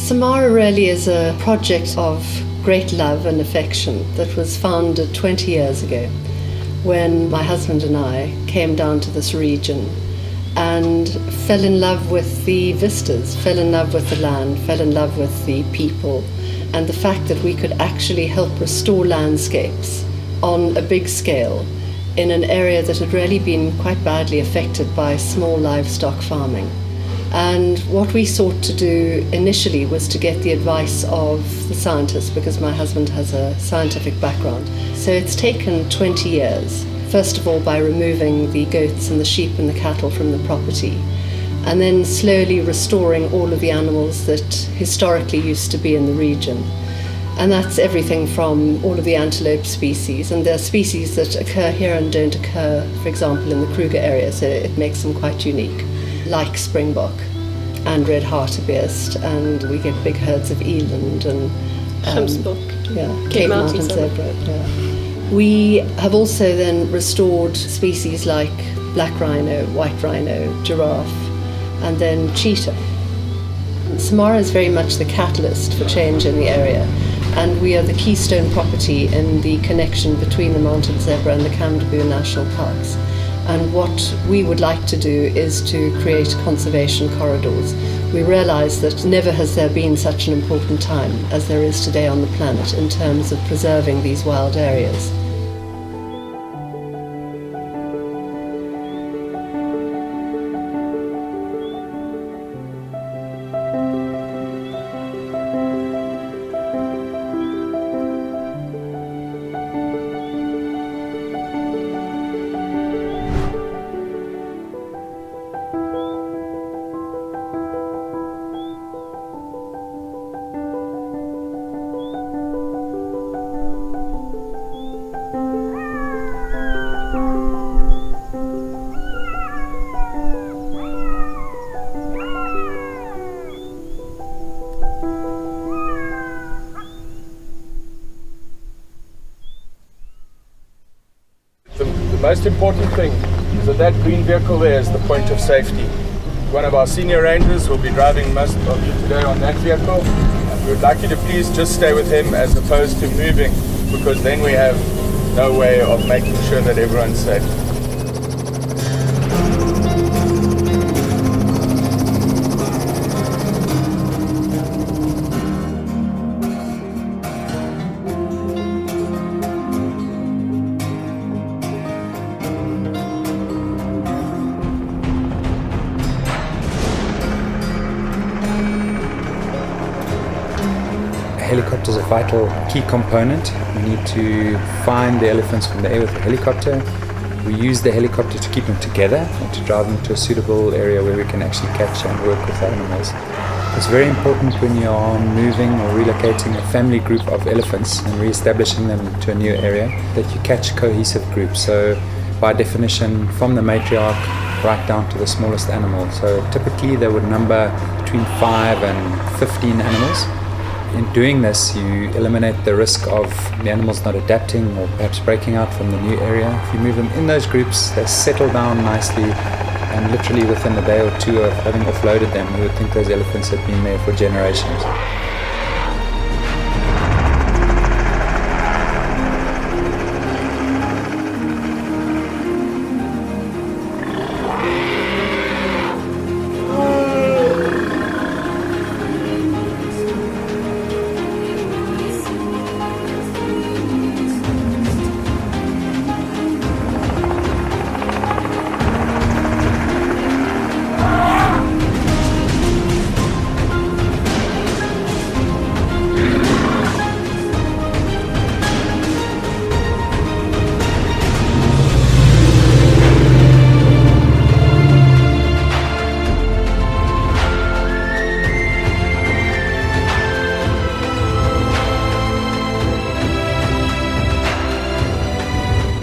Samara really is a project of great love and affection that was founded 20 years ago when my husband and I came down to this region and fell in love with the vistas, fell in love with the land, fell in love with the people, and the fact that we could actually help restore landscapes on a big scale in an area that had really been quite badly affected by small livestock farming. And what we sought to do initially was to get the advice of the scientists, because my husband has a scientific background. So it's taken 20 years, first of all by removing the goats and the sheep and the cattle from the property, and then slowly restoring all of the animals that historically used to be in the region. And that's everything from all of the antelope species, and there are species that occur here and don't occur, for example, in the Kruger area, so it makes them quite unique, like springbok and red hartebeest, and we get big herds of eland and Cape Mountain zebra. Yeah. We have also then restored species like black rhino, white rhino, giraffe, and then cheetah. Samara is very much the catalyst for change in the area, and we are the keystone property in the connection between the mountain zebra and the Kamdaboo National Parks. And what we would like to do is to create conservation corridors. We realise that never has there been such an important time as there is today on the planet in terms of preserving these wild areas. The most important thing is that green vehicle there is the point of safety. One of our senior rangers will be driving most of you today on that vehicle, and we would like you to please just stay with him as opposed to moving, because then we have no way of making sure that everyone's safe. A helicopter is a vital key component. We need to find the elephants from the air with a helicopter. We use the helicopter to keep them together and to drive them to a suitable area where we can actually catch and work with the animals. It's very important when you are moving or relocating a family group of elephants and re-establishing them to a new area that you catch cohesive groups. So by definition, from the matriarch right down to the smallest animal. So typically they would number between 5 and 15 animals. In doing this, you eliminate the risk of the animals not adapting or perhaps breaking out from the new area. If you move them in those groups, they settle down nicely, and literally within a day or two of having offloaded them, you would think those elephants had been there for generations.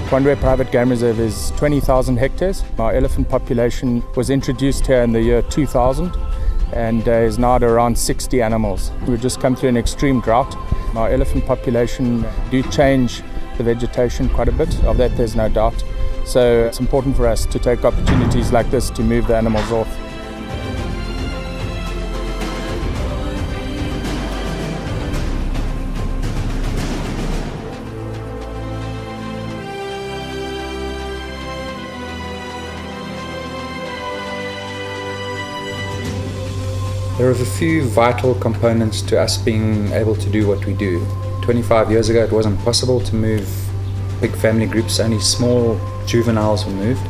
Conway Private Game Reserve is 20,000 hectares. Our elephant population was introduced here in the year 2000 and is now at around 60 animals. We've just come through an extreme drought. Our elephant population do change the vegetation quite a bit, of that there's no doubt. So it's important for us to take opportunities like this to move the animals off. There are a few vital components to us being able to do what we do. 25 years ago, it wasn't possible to move big family groups, only small juveniles were moved.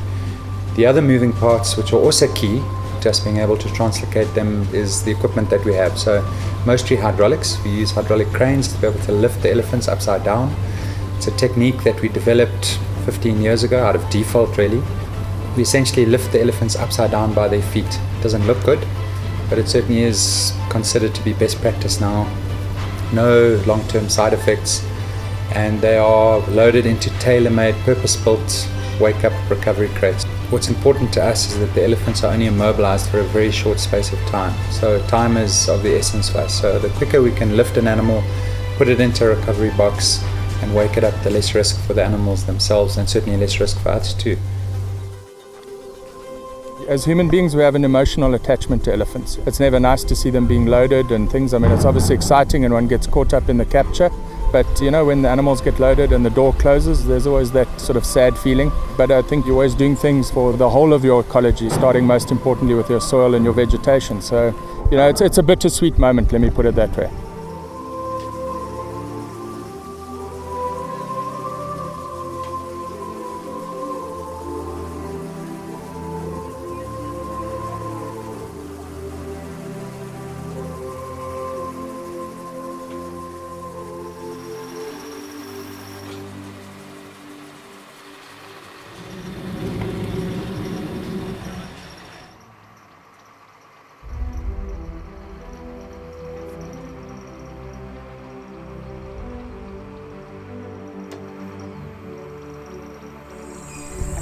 The other moving parts, which are also key to us being able to translocate them, is the equipment that we have. So mostly hydraulics. We use hydraulic cranes to be able to lift the elephants upside down. It's a technique that we developed 15 years ago out of default, really. We essentially lift the elephants upside down by their feet. It doesn't look good, but it certainly is considered to be best practice now. No long-term side effects, and they are loaded into tailor-made, purpose-built wake-up recovery crates. What's important to us is that the elephants are only immobilized for a very short space of time. So time is of the essence for us. So the quicker we can lift an animal, put it into a recovery box, and wake it up, the less risk for the animals themselves, and certainly less risk for us too. As human beings, we have an emotional attachment to elephants. It's never nice to see them being loaded and things. I mean, it's obviously exciting and one gets caught up in the capture. But, you know, when the animals get loaded and the door closes, there's always that sort of sad feeling. But I think you're always doing things for the whole of your ecology, starting most importantly with your soil and your vegetation. So, you know, it's a bittersweet moment, let me put it that way.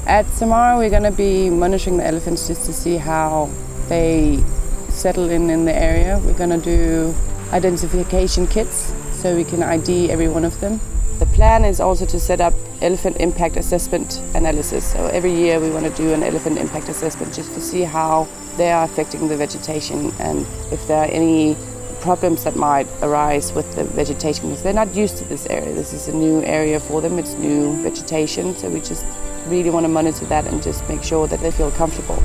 At Samara, we're going to be monitoring the elephants just to see how they settle in the area. We're going to do identification kits so we can ID every one of them. The plan is also to set up elephant impact assessment analysis. So every year we want to do an elephant impact assessment just to see how they are affecting the vegetation and if there are any problems that might arise with the vegetation, because they're not used to this area. This is a new area for them, it's new vegetation, so we just really want to monitor that and just make sure that they feel comfortable.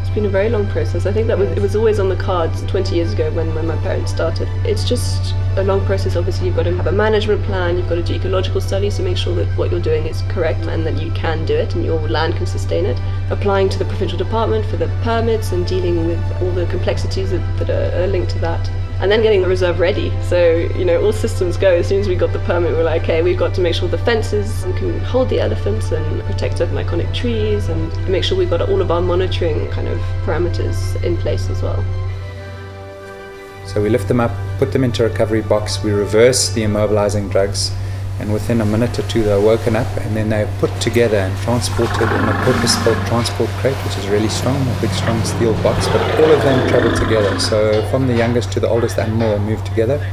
It's been a very long process. I think it was always on the cards 20 years ago when my parents started. It's just a long process. Obviously, you've got to have a management plan, you've got to do ecological studies to make sure that what you're doing is correct and that you can do it and your land can sustain it. Applying to the provincial department for the permits and dealing with all the complexities that are linked to that. And then getting the reserve ready. So, you know, all systems go. As soon as we got the permit, we're like, okay, we've got to make sure the fences can hold the elephants and protect certain iconic trees and make sure we've got all of our monitoring kind of parameters in place as well. So we lift them up, put them into a recovery box, we reverse the immobilizing drugs, and within a minute or two they're woken up and then they're put together and transported in a purpose-built transport crate, which is really strong, a big strong steel box, but all of them travel together. So from the youngest to the oldest animal are moved together.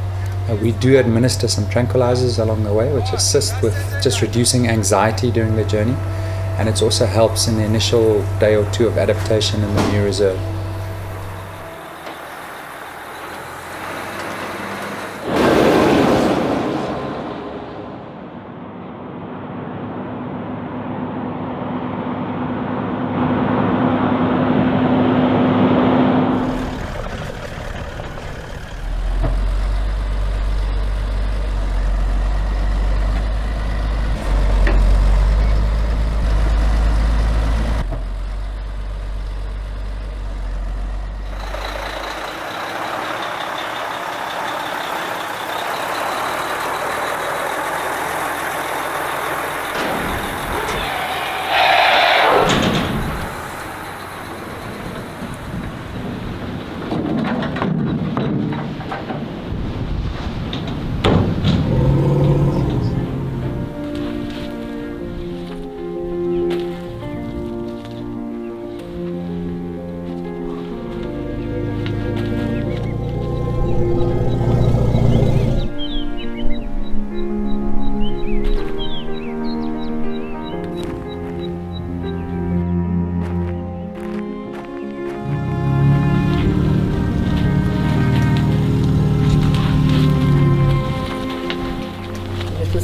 We do administer some tranquilizers along the way, which assist with just reducing anxiety during the journey, and it also helps in the initial day or two of adaptation in the new reserve.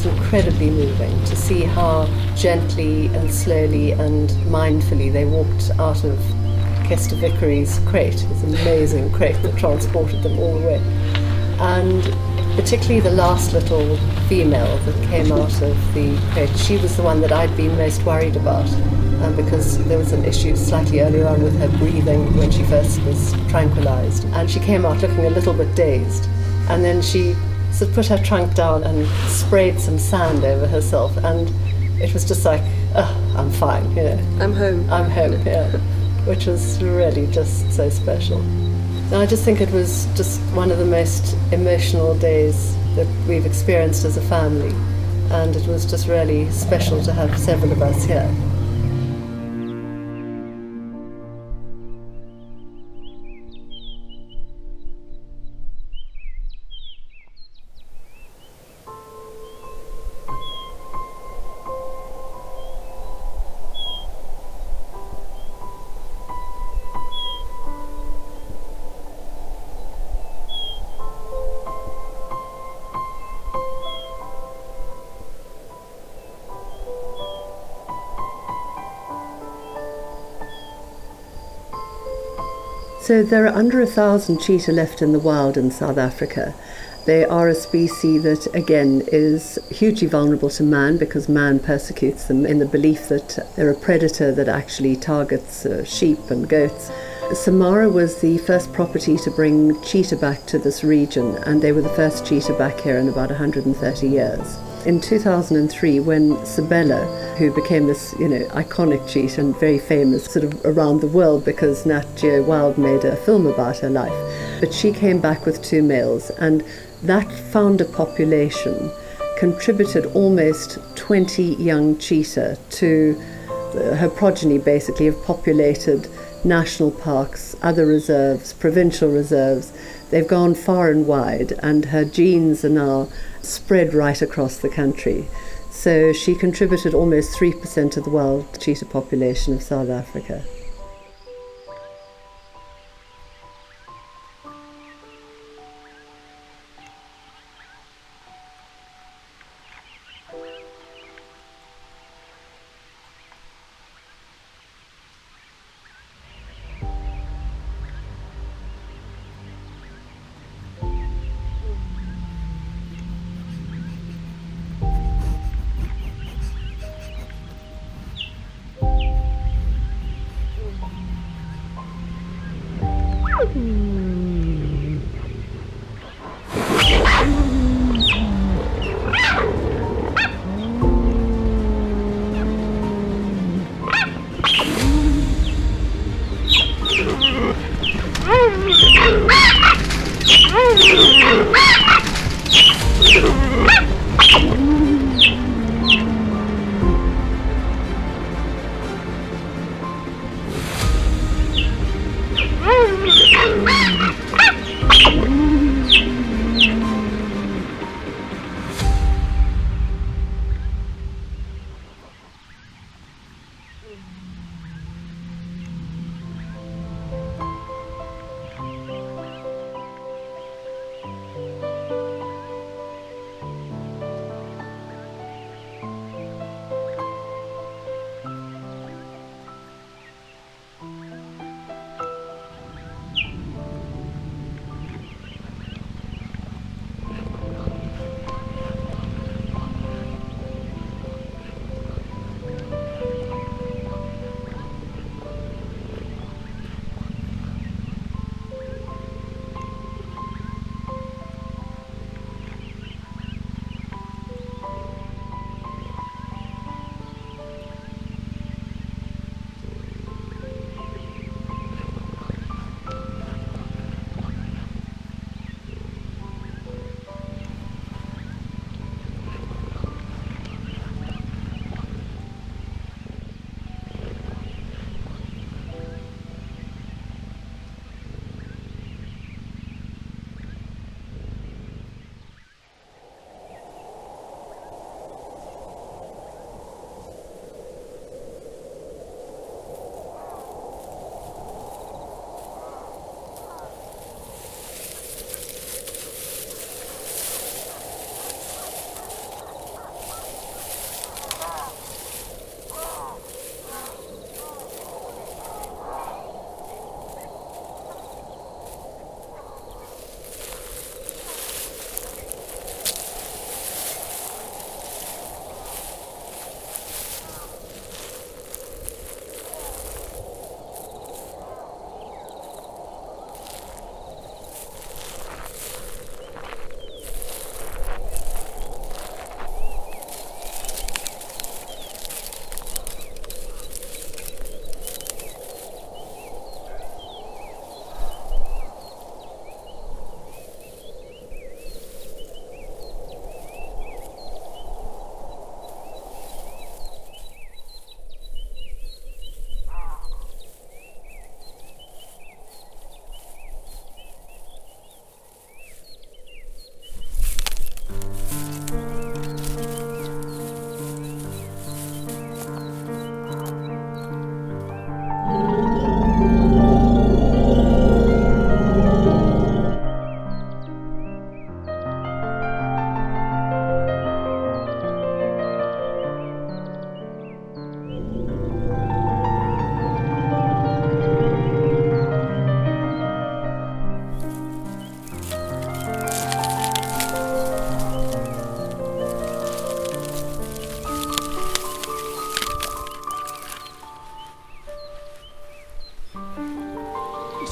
was incredibly moving to see how gently and slowly and mindfully they walked out of Kester Vickery's crate, his amazing crate that transported them all the way. And particularly the last little female that came out of the crate, she was the one that I'd been most worried about, because there was an issue slightly earlier on with her breathing when she first was tranquilized. And she came out looking a little bit dazed. And then she sort of put her trunk down and sprayed some sand over herself. And it was just like, oh, I'm fine, you know. I'm home. I'm home, yeah. Which was really just so special. And I just think it was just one of the most emotional days that we've experienced as a family. And it was just really special to have several of us here. So there are under 1,000 cheetah left in the wild in South Africa. They are a species that, again, is hugely vulnerable to man because man persecutes them in the belief that they're a predator that actually targets sheep and goats. Samara was the first property to bring cheetah back to this region, and they were the first cheetah back here in about 130 years. In 2003, when Sabella, who became this, iconic cheetah and very famous sort of around the world because Nat Geo Wild made a film about her life, but she came back with 2 males, and that founder population contributed almost 20 young cheetah to her progeny. Basically have populated national parks, other reserves, provincial reserves. They've gone far and wide, and her genes are now spread right across the country. So she contributed almost 3% of the wild cheetah population of South Africa.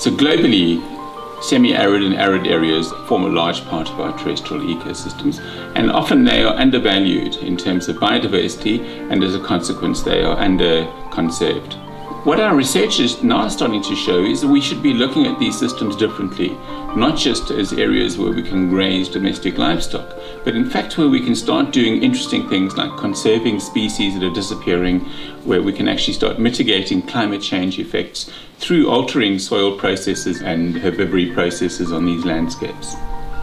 So globally, semi-arid and arid areas form a large part of our terrestrial ecosystems, and often they are undervalued in terms of biodiversity, and as a consequence they are under-conserved. What our research is now starting to show is that we should be looking at these systems differently, not just as areas where we can graze domestic livestock, but in fact where we can start doing interesting things like conserving species that are disappearing, where we can actually start mitigating climate change effects through altering soil processes and herbivory processes on these landscapes.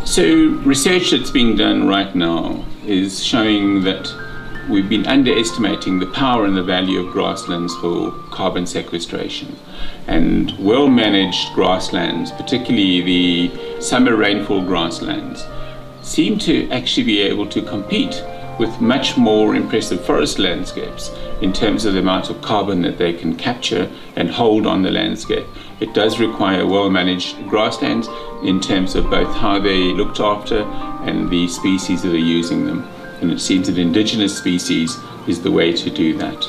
So research that's being done right now is showing that we've been underestimating the power and the value of grasslands for carbon sequestration. And well-managed grasslands, particularly the summer rainfall grasslands, seem to actually be able to compete with much more impressive forest landscapes in terms of the amount of carbon that they can capture and hold on the landscape. It does require well-managed grasslands in terms of both how they're looked after and the species that are using them. And it seems that indigenous species is the way to do that.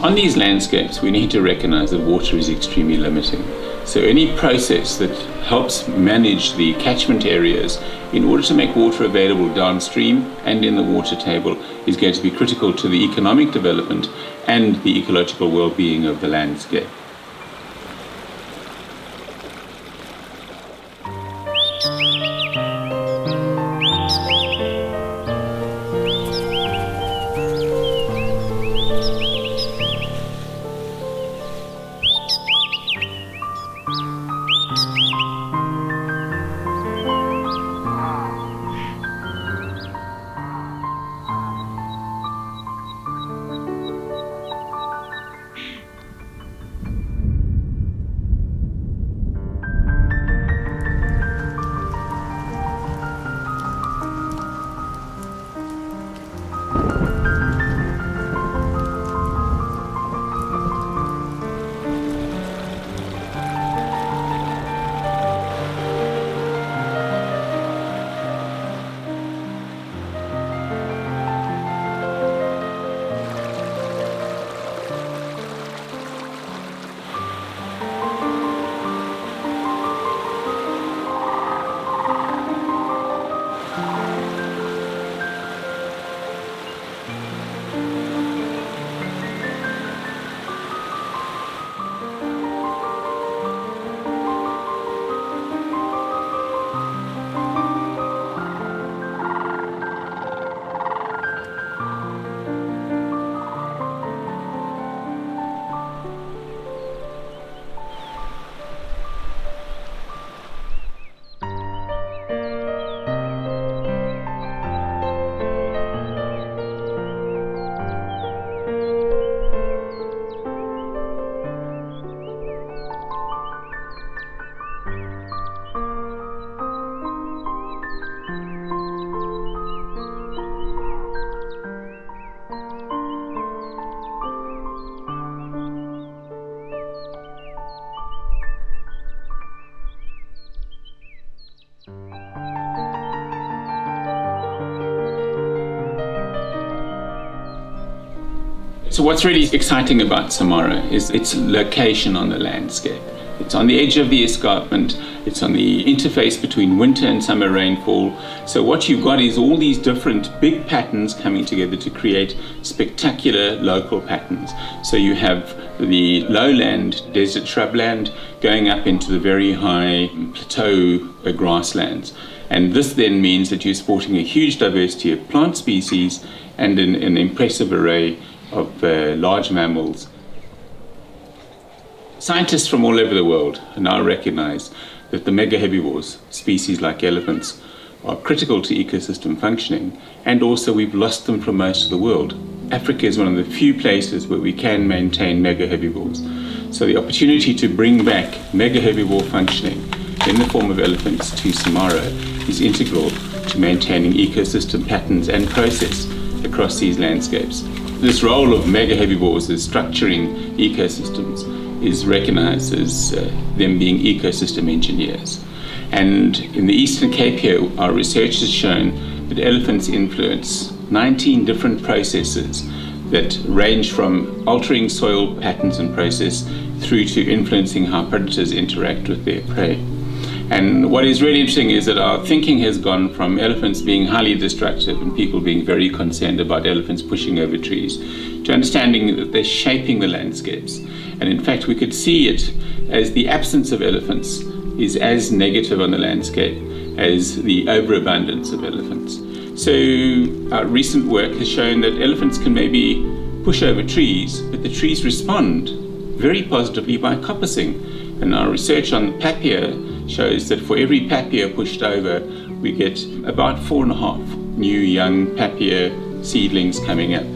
On these landscapes, we need to recognize that water is extremely limiting. So any process that helps manage the catchment areas in order to make water available downstream and in the water table is going to be critical to the economic development and the ecological well-being of the landscape. So what's really exciting about Samara is its location on the landscape. It's on the edge of the escarpment, it's on the interface between winter and summer rainfall. So what you've got is all these different big patterns coming together to create spectacular local patterns. So you have the lowland desert shrubland going up into the very high plateau grasslands. And this then means that you're supporting a huge diversity of plant species and an impressive array of large mammals. Scientists from all over the world now recognize that the mega herbivores, species like elephants, are critical to ecosystem functioning, and also we've lost them from most of the world. Africa is one of the few places where we can maintain mega herbivores. So the opportunity to bring back mega herbivore functioning in the form of elephants to Samara is integral to maintaining ecosystem patterns and process across these landscapes. This role of mega herbivores as structuring ecosystems is recognized as them being ecosystem engineers. And in the Eastern Cape here, our research has shown that elephants influence 19 different processes that range from altering soil patterns and process through to influencing how predators interact with their prey. And what is really interesting is that our thinking has gone from elephants being highly destructive and people being very concerned about elephants pushing over trees to understanding that they're shaping the landscapes. And in fact, we could see it as the absence of elephants is as negative on the landscape as the overabundance of elephants. So our recent work has shown that elephants can maybe push over trees, but the trees respond very positively by coppicing. And our research on papia shows that for every papia pushed over, we get about 4.5 new young papia seedlings coming up.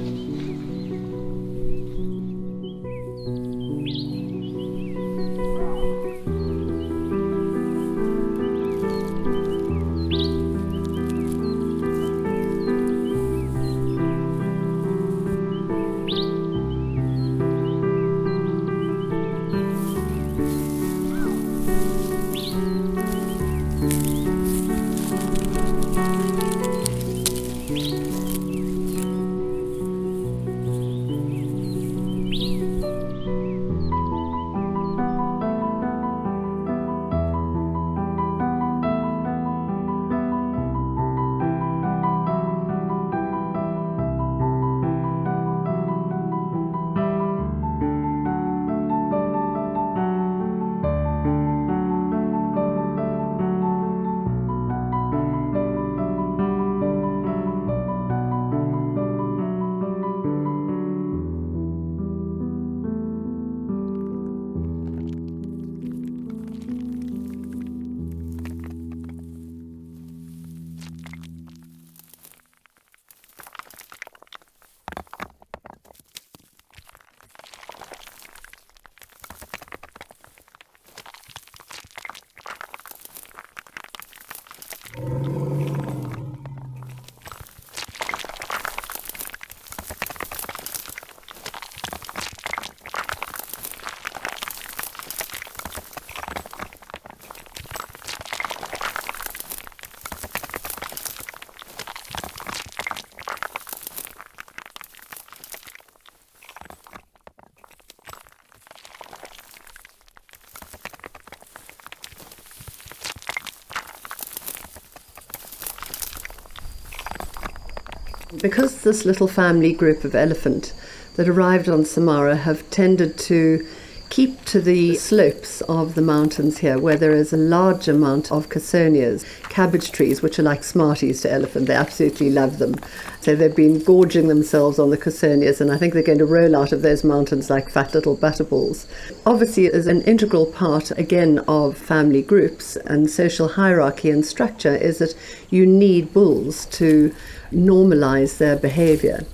Because this little family group of elephant that arrived on Samara have tended to keep to the slopes of the mountains here, where there is a large amount of casonias, cabbage trees, which are like Smarties to elephant. They absolutely love them. So they've been gorging themselves on the casonias, and I think they're going to roll out of those mountains like fat little butterballs. Obviously, as an integral part, again, of family groups and social hierarchy and structure is that you need bulls to normalize their behavior.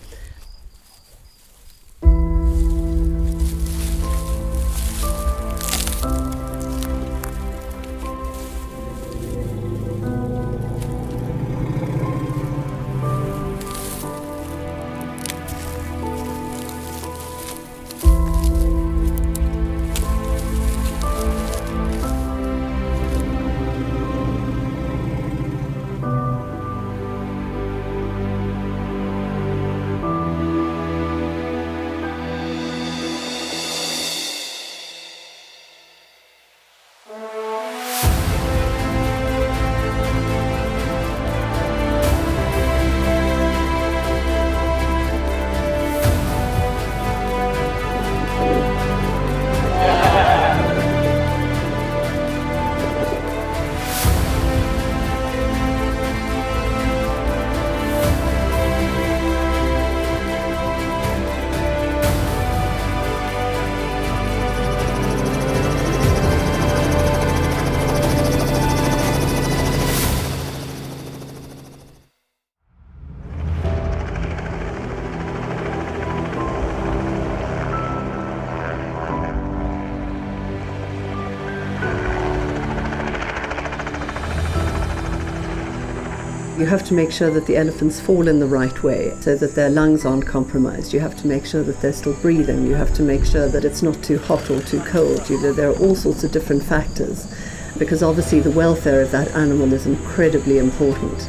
You have to make sure that the elephants fall in the right way so that their lungs aren't compromised. You have to make sure that they're still breathing. You have to make sure that it's not too hot or too cold. You know, there are all sorts of different factors, because obviously the welfare of that animal is incredibly important.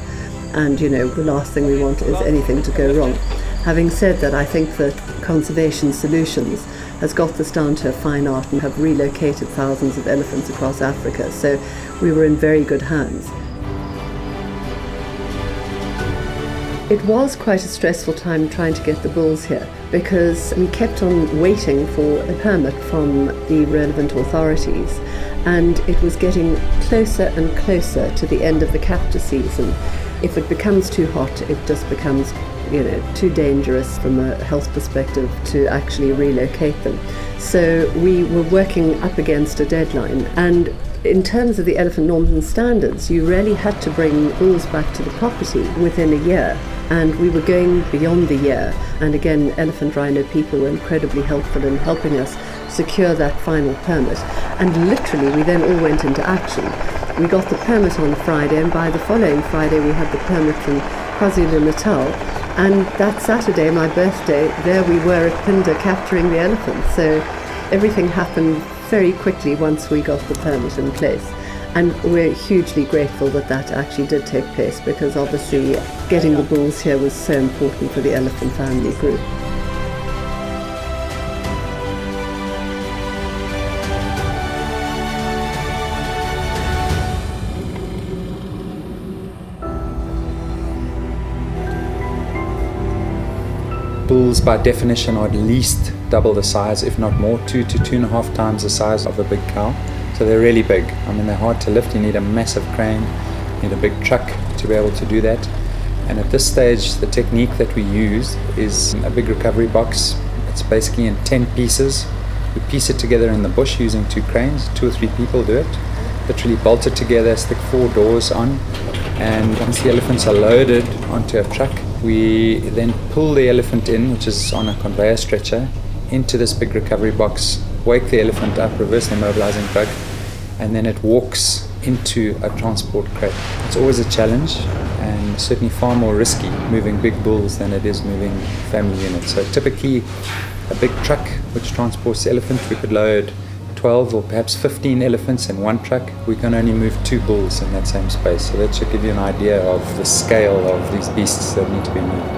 And, you know, the last thing we want is anything to go wrong. Having said that, I think that conservation solutions has got this down to a fine art and have relocated thousands of elephants across Africa. So we were in very good hands. It was quite a stressful time trying to get the bulls here because we kept on waiting for a permit from the relevant authorities, and it was getting closer and closer to the end of the capture season. If it becomes too hot, it just becomes, too dangerous from a health perspective to actually relocate them. So we were working up against a deadline, and in terms of the elephant norms and standards, you really had to bring bulls back to the property within a year. And we were going beyond the year. And again, Elephant Rhino people were incredibly helpful in helping us secure that final permit. And literally, we then all went into action. We got the permit on Friday, and by the following Friday, we had the permit from KwaZulu-Natal. And that Saturday, my birthday, there we were at Pinda capturing the elephants. So everything happened very quickly once we got the permit in place. And we're hugely grateful that that actually did take place, because obviously getting the bulls here was so important for the elephant family group. Bulls by definition are at least double the size, if not more, 2 to 2.5 times the size of a big cow. So they're really big. I mean, they're hard to lift. You need a massive crane, you need a big truck to be able to do that. And at this stage, the technique that we use is a big recovery box. It's basically in 10 pieces. We piece it together in the bush using 2 cranes. 2 or 3 people do it. Literally bolt it together, stick 4 doors on, and once the elephants are loaded onto a truck, we then pull the elephant in, which is on a conveyor stretcher, into this big recovery box, wake the elephant up, reverse the immobilizing drug, and then it walks into a transport crate. It's always a challenge, and certainly far more risky moving big bulls than it is moving family units. So typically a big truck which transports the elephant, we could load 12 or perhaps 15 elephants in one truck. We can only move 2 bulls in that same space. So that should give you an idea of the scale of these beasts that need to be moved.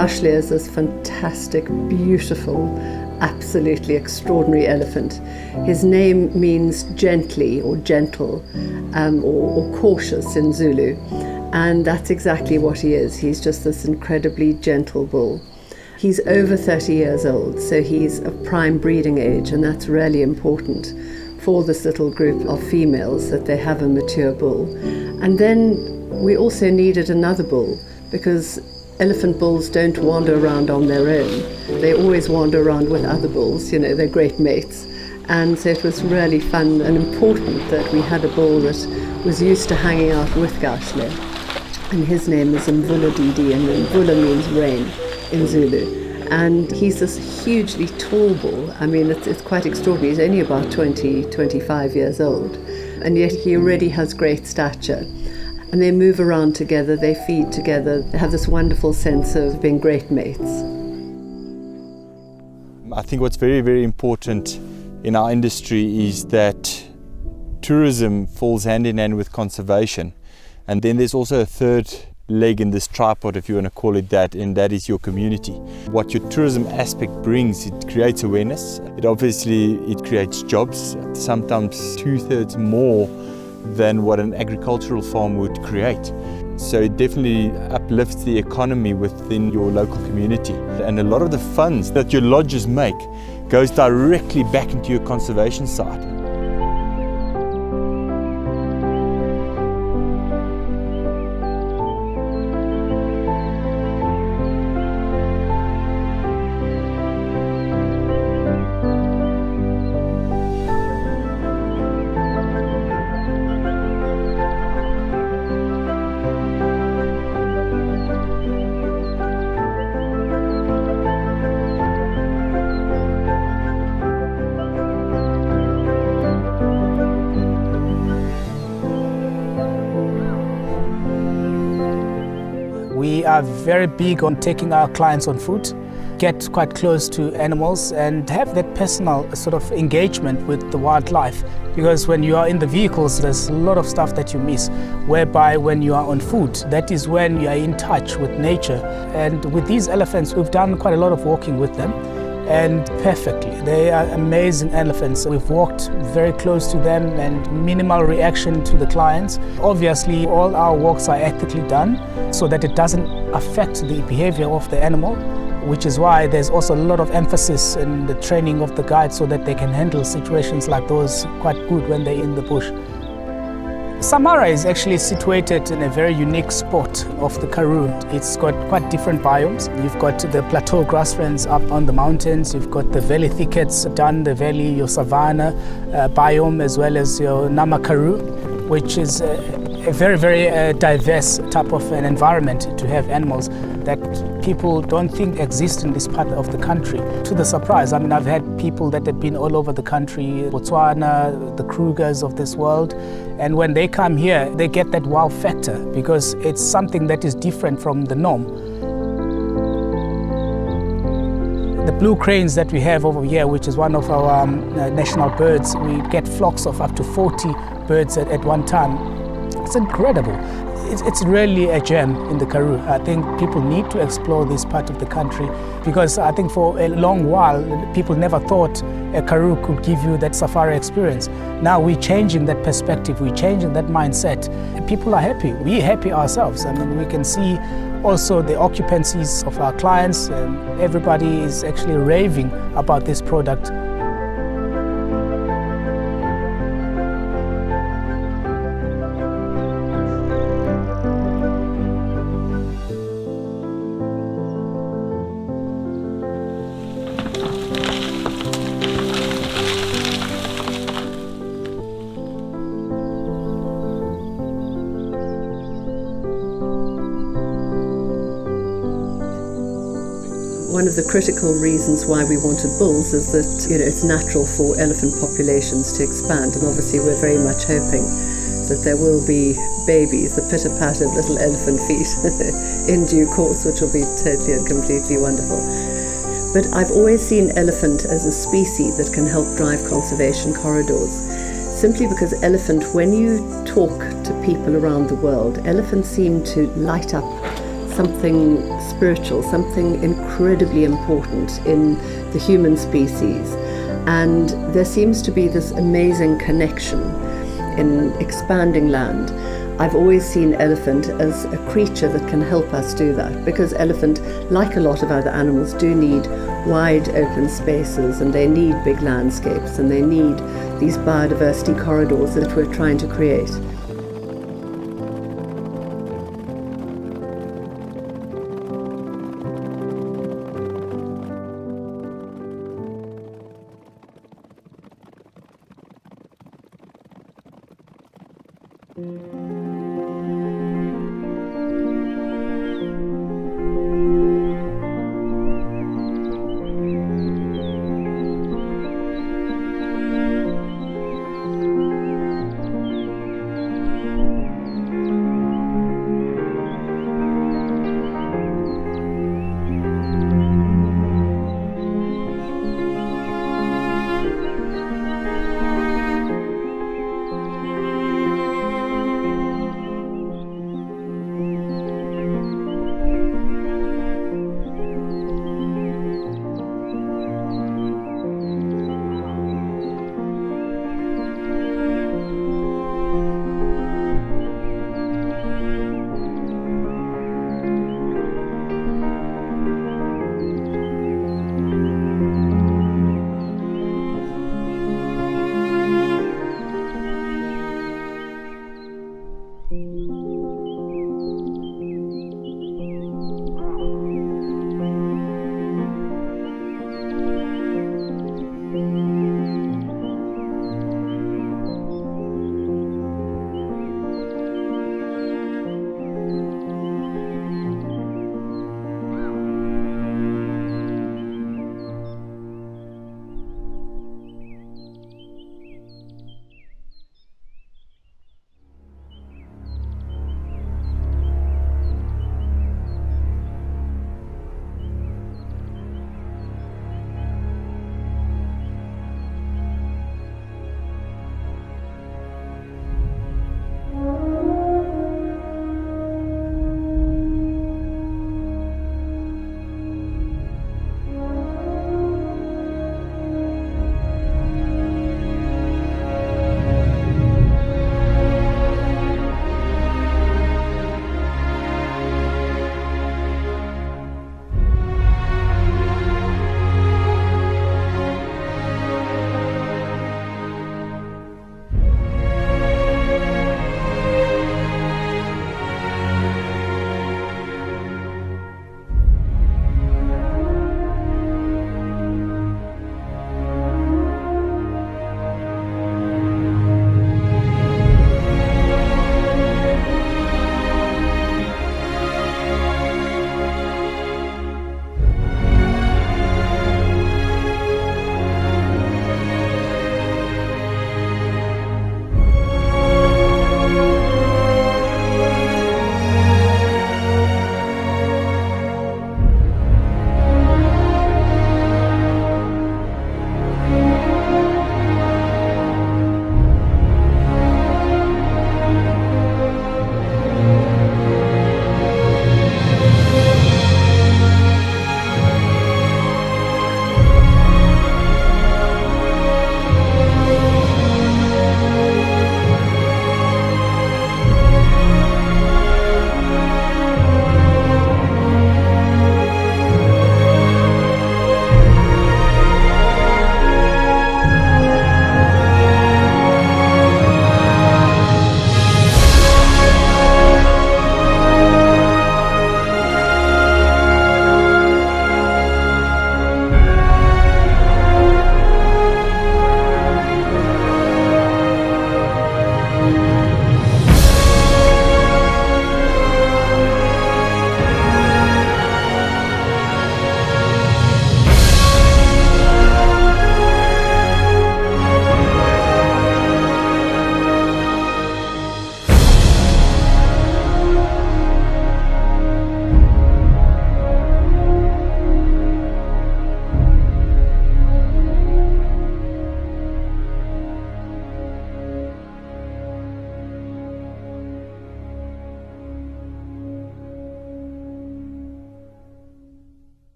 Gashle is this fantastic, beautiful, absolutely extraordinary elephant. His name means gently or gentle or cautious in Zulu, and that's exactly what he is. He's just this incredibly gentle bull. He's over 30 years old, so he's of prime breeding age, and that's really important for this little group of females, that they have a mature bull. And then we also needed another bull, because elephant bulls don't wander around on their own. They always wander around with other bulls, they're great mates. And so it was really fun and important that we had a bull that was used to hanging out with Gashle. And his name is Mvula Didi, and Mvula means rain in Zulu. And he's this hugely tall bull. I mean, it's quite extraordinary. He's only about 25 years old, and yet he already has great stature. And they move around together, they feed together, they have this wonderful sense of being great mates. I think what's very, very important in our industry is that tourism falls hand in hand with conservation. And then there's also a third leg in this tripod, if you want to call it that, and that is your community. What your tourism aspect brings, it creates awareness. It creates jobs, sometimes 2/3 more than what an agricultural farm would create. So it definitely uplifts the economy within your local community. And a lot of the funds that your lodges make goes directly back into your conservation side. We are very big on taking our clients on foot, get quite close to animals and have that personal sort of engagement with the wildlife. Because when you are in the vehicles, there's a lot of stuff that you miss, whereby when you are on foot, that is when you are in touch with nature. And with these elephants, we've done quite a lot of walking with them, and perfectly. They are amazing elephants. We've walked very close to them and minimal reaction to the clients. Obviously, all our walks are ethically done so that it doesn't affect the behavior of the animal, which is why there's also a lot of emphasis in the training of the guides so that they can handle situations like those quite good when they're in the bush. Samara is actually situated in a very unique spot of the Karoo. It's got quite different biomes. You've got the plateau grasslands up on the mountains, you've got the valley thickets down the valley, your savanna biome, as well as your Nama Karoo, which is a very, very diverse type of an environment to have animals that people don't think exist in this part of the country. To the surprise, I mean, I've had people that have been all over the country, Botswana, the Krugers of this world, and when they come here, they get that wow factor because it's something that is different from the norm. The blue cranes that we have over here, which is one of our national birds, we get flocks of up to 40 birds at one time. It's incredible. It's really a gem in the Karoo. I think people need to explore this part of the country because I think for a long while people never thought a Karoo could give you that safari experience. Now we're changing that perspective, we're changing that mindset. People are happy, we're happy ourselves. I mean, we can see also the occupancies of our clients, and everybody is actually raving about this product. One of the critical reasons why we wanted bulls is that it's natural for elephant populations to expand, and obviously we're very much hoping that there will be babies, the pitter-patter of little elephant feet in due course, which will be totally and completely wonderful. But I've always seen elephant as a species that can help drive conservation corridors, simply because when you talk to people around the world, elephants seem to light up something spiritual, something incredibly important in the human species. And there seems to be this amazing connection in expanding land. I've always seen elephant as a creature that can help us do that, because elephant, like a lot of other animals, do need wide open spaces, and they need big landscapes, and they need these biodiversity corridors that we're trying to create.